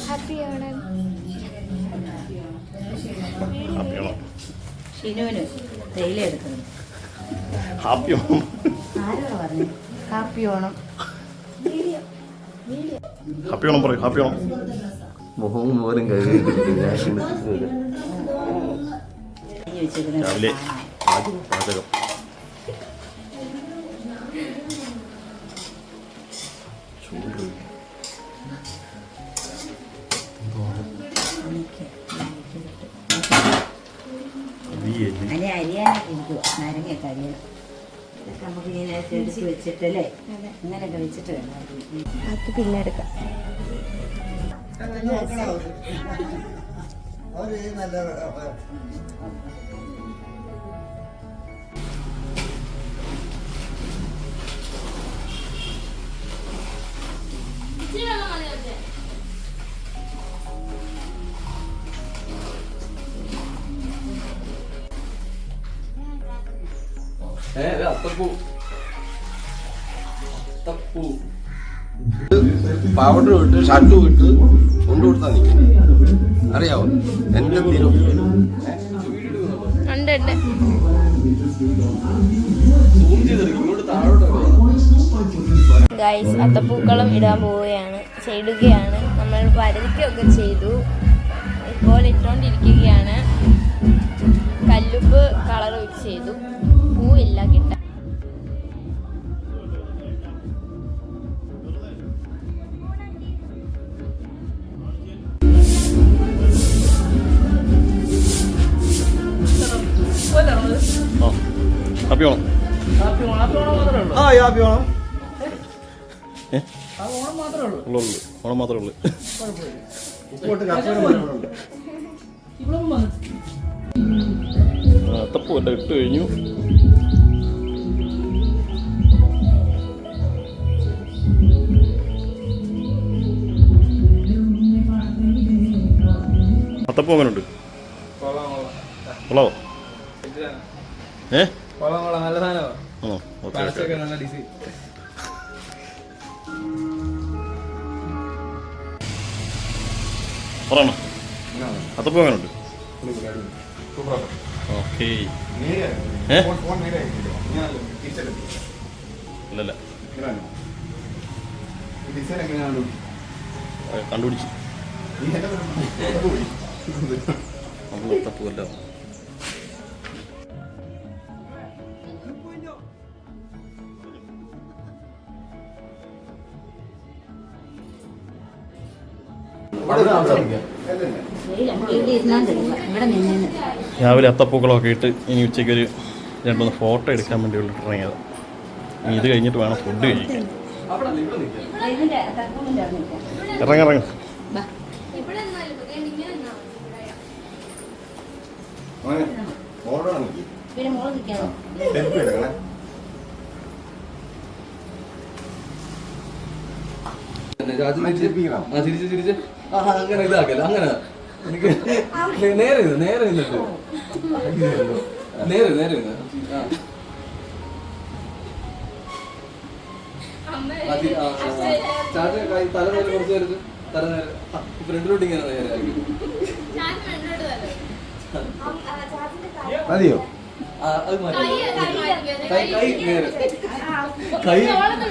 Happy Onam. ഷിനുവിന് തേയില എടുക്കണം. Happy Onam. ആരാ പറഞ്ഞു ഹാപ്പി ഓണം? ഹാപ്പി ഓണം പറയൂ. ഹാപ്പി ഓണം. മുഖവും പോലും കഴുകിയിട്ടില്ല. രാവിലെ പാചകം. അരിയാനൊക്കെ ഇരിക്കും. നാരങ്ങയൊക്കെ അരിയണം. ഇതൊക്കെ നമുക്ക് ഇങ്ങനെ എടുത്ത് വെച്ചിട്ടല്ലേ ഇങ്ങനെയൊക്കെ വെച്ചിട്ട് വേണം അത് പിന്നെ എടുക്കാം. പൗഡർ ഇട്ട് ഷർട്ട് ഇട്ട് കൊണ്ടുകൊടുത്താ നിൽക്കും. അറിയാവോ? എന്റെ തീരും ഗൈസ്, അത്തപ്പൂക്കളം ഇടാൻ പോവുകയാണ്, ചെയ്ടുകയാണ്. നമ്മൾ പരതിക്കൊക്കെ ചെയ്തു, ഇപ്പോൾ ഇട്ടുകൊണ്ടിരിക്കുകയാണ്. കല്ലുപ്പ് കളർ വെച്ച് ചെയ്തു. പൂവില്ല കിട്ടാൻ. ഹാപ്പി ഓണം. ആ ഹാപ്പി ഓണം. ഓണം മാത്രമേ ഉള്ളൂ. അത്തപ്പൂ എല്ലാം ഇട്ട് കഴിഞ്ഞു. അത്തപ്പൂ എങ്ങനെയുണ്ട്? കൊള്ളാവോ? നല്ല സാധനമാ. പറയണോ? അത്തപ്പൂ എങ്ങനെയുണ്ട്? ഓക്കെ. ഇല്ലല്ല, കണ്ടുപിടിച്ചു. നമ്മൾ അത്തപ്പൂവല്ലോ. രാവിലെ അത്തപ്പൂക്കളൊക്കെ ഇട്ട് ഇനി ഉച്ചയ്ക്ക് ഒരു 2-3 ഫോട്ടോ എടുക്കാൻ വേണ്ടി ഇറങ്ങിയത്. ഇനി ഇത് കഴിഞ്ഞിട്ട് വേണം ഫുഡ് കഴിക്കാൻ. ഇറങ്ങ തിരിച്ച് അങ്ങനെ ഇതാക്കല്ല. അങ്ങനെ എനിക്ക് നേരെ നേരെ നിന്നിട്ട് നേരെ നേരെ ചാച്ച തല നേരെ കുറച്ച് നേരത്ത് തല നേരെ ഫ്രണ്ടിലോട്ട് ഇങ്ങനെ നേരെ ആക്കി. മതിയോ? അത് മാറ്റി കൈ നേരെ കൈ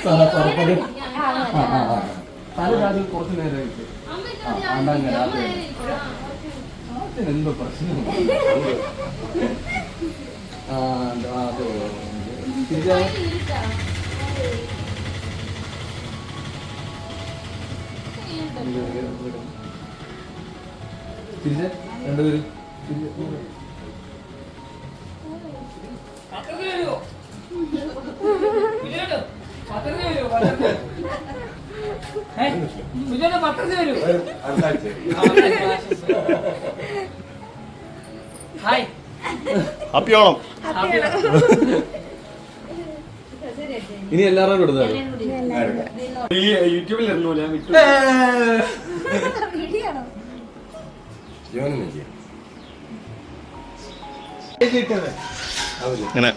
തല ചാച്ച കുറച്ച് നേരെ ആയിട്ട് എന്തോ പ്രശ്നം. തിരിച്ച് രണ്ടുപേരും ഹാപ്പി ഓണം. ഇനി എല്ലാവരും കൊടുത്താൽ യൂട്യൂബിൽ ഇങ്ങനെ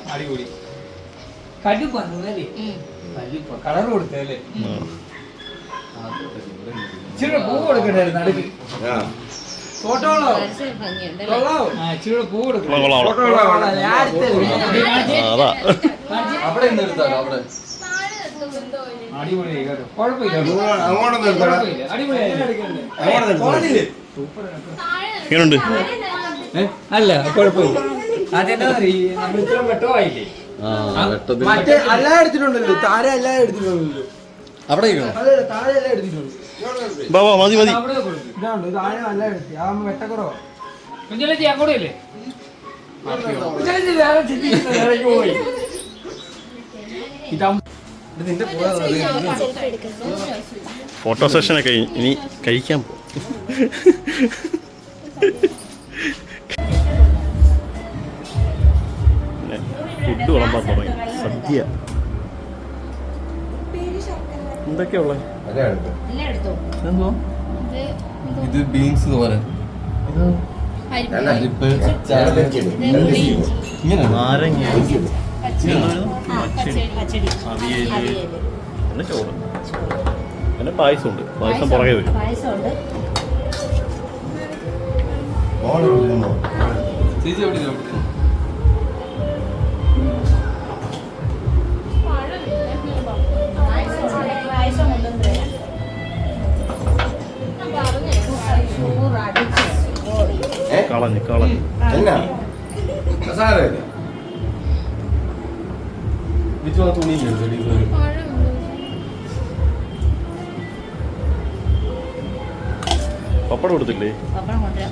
കളർ കൊടുത്തല്ലേ? ഇച്ചിരി പൂ കൊടുക്കണ്ടായിരുന്നു അടുക്ക്. ആ. ഫോട്ടോ ഉള്ളോ? കൊള്ളാവോ? ഇച്ചിരി പൂ കൊടുക്കണം. കൊള്ളാം, കൊള്ളാം. ഫോട്ടോ ഉള്ളോ? അതാ അവിടെ നിന്ന് എടുത്താലോ അവിടെ. അടിപൊളിയായി കേട്ടോ. കുഴപ്പമില്ല. അങ്ങോട്ടൊന്നും എടുത്തോടാ. കുഴപ്പമില്ല. അടിപൊളിയായി. അങ്ങോട്ടൊന്നും എടുത്തോടാ. എങ്ങനെയുണ്ട്? അല്ല കുഴപ്പമില്ല. അതെന്താ നമ്മൾ ഇത്ര വെട്ടമായില്ലേ? വെട്ടത്തിൽ മറ്റേ എല്ലാം എടുത്തിട്ടുണ്ടല്ലോ. താഴെ എല്ലാം എടുത്തിട്ടുണ്ടല്ലോ. അവിടെ ഇരിക്കണോ? അതെ താഴെ എല്ലാം എടുത്തിട്ടുണ്ട്. ബാ ബാ, മതി മതി. അവിടെ കൊടുത്തു. ഇതാണ്ട് താഴെ നല്ല എടുത്തി. ആ വെട്ടക്കുറവാ. കുഞ്ഞലച്ചി അങ്ങോട്ടില്ലേ? കുഞ്ഞലച്ചി വേറെ ചിന്തിക്കുന്ന വേറെക്ക് പോയി. നിന്റെ ഫോട്ടോ സെഷനൊക്കെ ഇനി കഴിക്കാൻ പോകും. ഫുഡ് വിളമ്പാൻ തുടങ്ങി. സദ്യ എന്തൊക്കെയാ ഉള്ളത്? അതെ എടുത്തോ. എന്തോ ഇത് ബീൻസ് തോരൻ, പരിപ്പ്, ഇങ്ങനെ നാരങ്ങ, പച്ചടി, അവിയല്, പിന്നെ ചോറ്, പിന്നെ പായസമുണ്ട്. പായസം പുറകെ വരും. പായസമുണ്ട്. മോള് വിളിക്കുന്നോ? ചേച്ചി എവിടെ പായസം കൊണ്ടുവന്ന് കളഞ്ഞ് കളഞ്ഞ് എന്നാ സാരമില്ല. തുണിയില്ല പപ്പടം കൊടുത്തില്ലേ? പപ്പടം കൊണ്ടുവരാം.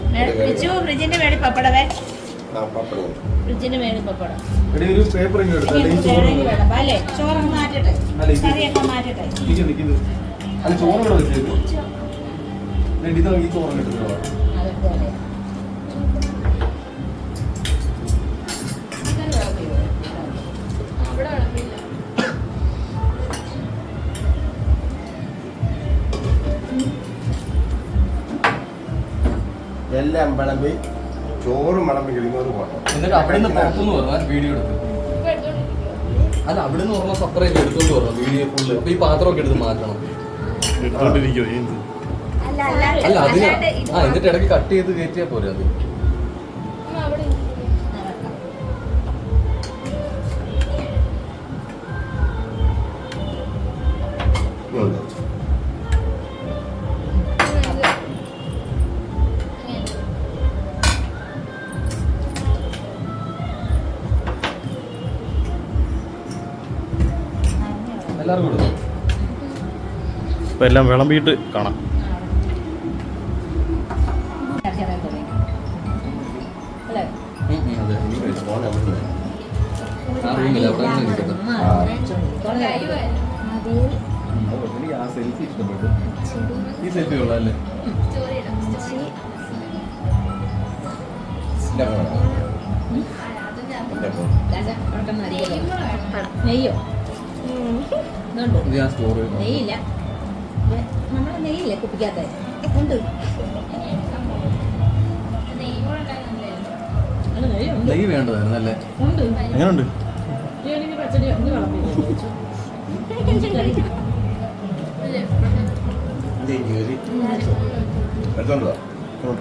ഫ്രിഡ്ജിന്റെ മേളിൽ പപ്പടവേ. ആ പപ്പടം. ഫ്രിഡ്ജിന്റെ മേളിൽ പപ്പടം. ഒരു പേപ്പർ ഇങ്ങനെ എടുത്താൽ വേണം അല്ലേ? ചോറൊക്കെ മാറ്റട്ടെ, അല്ല, ഇത് കറിയൊക്കെ മാറ്റട്ടെ. അല്ല ചോറ് ഇവിടെ വെച്ചേക്കും. ഇത് ഈ ചോറ് എടുത്തോ. അതെടുത്തോ. എല്ലാം വിളമ്പി ചോറ് വിളമ്പി കഴിയുന്നത് പോട്ടെ. എന്നിട്ട് അവിടെ നിന്ന് പുറത്തുനിന്ന് പറഞ്ഞാൽ വീഡിയോ എടുത്തു. അല്ല അവിടെ നിന്ന് പറഞ്ഞാൽ സെപ്പറേറ്റ് എടുത്തോണ്ട് പറഞ്ഞു വീഡിയോ ഫുള്ള്. അപ്പൊ ഈ പാത്രമൊക്കെ എടുത്ത് മാറ്റണം. എടുത്തോണ്ടിരിക്കോ? അല്ല അതിന് എന്നിട്ട് ഇടയ്ക്ക് കട്ട് ചെയ്ത് കയറ്റിയാ പോരെ അത്. ഇങ്ങോട്ട്. എല്ലാവർക്കും കൊടുക്കും. ഇപ്പം എല്ലാം വിളമ്പിയിട്ട് കാണാം. അല്ലേ? അതെ എനിക്ക് കഴിച്ചു. മോനെ അവിടെ നിന്ന്. ആ റൂമിൽ അവിടെ തന്നെ ഇരിക്കട്ടെ. എനിക്ക് ആ സെൽഫി ഇഷ്ടപ്പെട്ടു. ഈ സെൽഫി കൊള്ളാം അല്ലേ? എൻ്റെ മോനെ. എൻ്റെ മോനെ. നെയ്യോ? ഇതുണ്ട്. ഇത് ഞാൻ സ്റ്റോർ ചെയ്തു. നെയ്യില്ല. നമ്മളെ നെയ്യില്ലേ കുപ്പിക്കാത്ത ഉണ്ട്. അല്ല, നെയ്യുണ്ട്. നെയ്യ് വേണ്ടതായിരുന്നു അല്ലേ? ഉണ്ട്. എങ്ങനെയുണ്ട്? എനിക്ക് പച്ചടി ഒന്ന് വിളമ്പിച്ചു. ഇഞ്ചിക്കറി. ഇത് ഈ ജോലി. എടുത്തോണ്ട് വാ.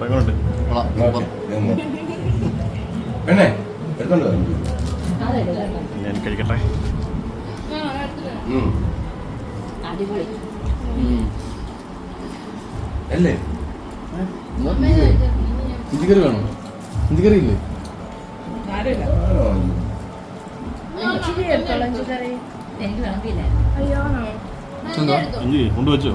എങ്ങനെയുണ്ട്? കൊള്ളാം. നോക്ക്. നിന്ന്. പെണ്ണേ എടുത്തോണ്ട് വാ. അതെടുക്കാം. ഞാൻ കഴിക്കട്ടെ. ഉം. അടിപൊളി. അല്ലേ? ഇഞ്ചിക്കറി വേണോ? ഇഞ്ചിക്കറി ഇല്ലേ? ആരുമില്ല. ആണോ? ഇച്ചിരി എടുത്തോളാം ഇഞ്ചിക്കറി. എനിക്ക് വിളമ്പില്ല. അയ്യോ. എന്താ? ഇഞ്ചി കൊണ്ടുവച്ചോ?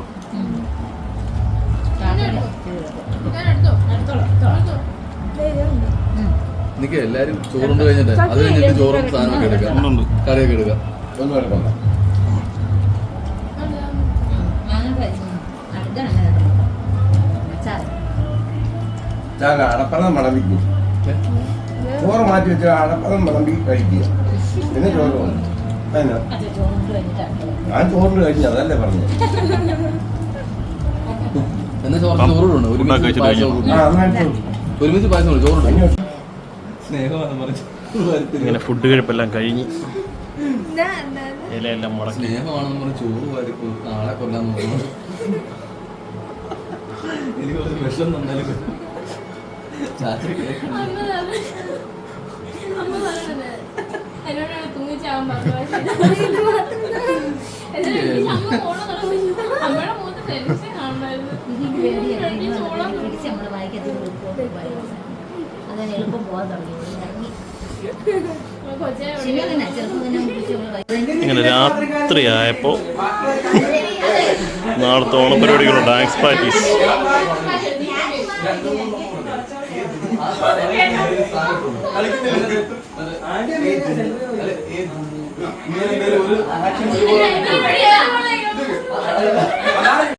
എനിക്ക് എല്ലാരും ചോറുണ്ട് കഴിഞ്ഞിട്ട് അത് കഴിഞ്ഞിട്ട് ചോറും സാധനമൊക്കെ എടുക്കാം, ഉണ്ട്. കറിയൊക്കെ എടുക്കാം. ഒന്നും എടുക്കണ്ട. ഞാൻ അടപ്പറം വിളമ്പിക്കും. ചോറ് മാറ്റി വെച്ച അടപ്പറം വിളമ്പി കഴിക്കുക. പിന്നെ ചോറ് വന്നു. എന്നാ ഞാൻ ചോറിന് കഴിഞ്ഞു, അതല്ലേ പറഞ്ഞു. എന്നാ ചോറുണ്ട് ഫുഡൊക്കെ കഴിച്ചിട്ട് ആ നന്നായിട്ട് ഒരുമിച്ച് പായസം ചോറുണ്ട്. കഴിഞ്ഞു. സ്നേഹമാണ് പറഞ്ഞു. ഇങ്ങനെ ഫുഡ് കഴിപ്പെല്ലാം കഴിഞ്ഞ് ഇലയെല്ലാം മുടക്കി സ്നേഹമാണെന്ന് പറഞ്ഞ് ചോറ് വരക്കും നാളെ കൊല്ലാന്ന് പറഞ്ഞു. എനിക്ക് കുറച്ച് വിഷം തന്നാലും ചാച്ച അമ്മ പറഞ്ഞത് എന്നോട് തൂങ്ങിച്ചാവാൻ പറഞ്ഞു അമ്മയുടെ മുഖത്ത് ടെൻഷൻ കാണുമായിരുന്നു. നമ്മള് വായിക്കത്തിൽ അതാണ് എളുപ്പം പോകാൻ തുടങ്ങി ഇറങ്ങി ശരിയല്ല ചെറുപ്പം തന്നെ പിടിച്ച് നമ്മള് ഇങ്ങനെ രാത്രിയായപ്പോൾ നാളത്തെ ഓണപരിപാടികളുണ്ട്, ഡാൻസ് പ്രാക്ടീസ്. ഒരു ആക്ഷൻ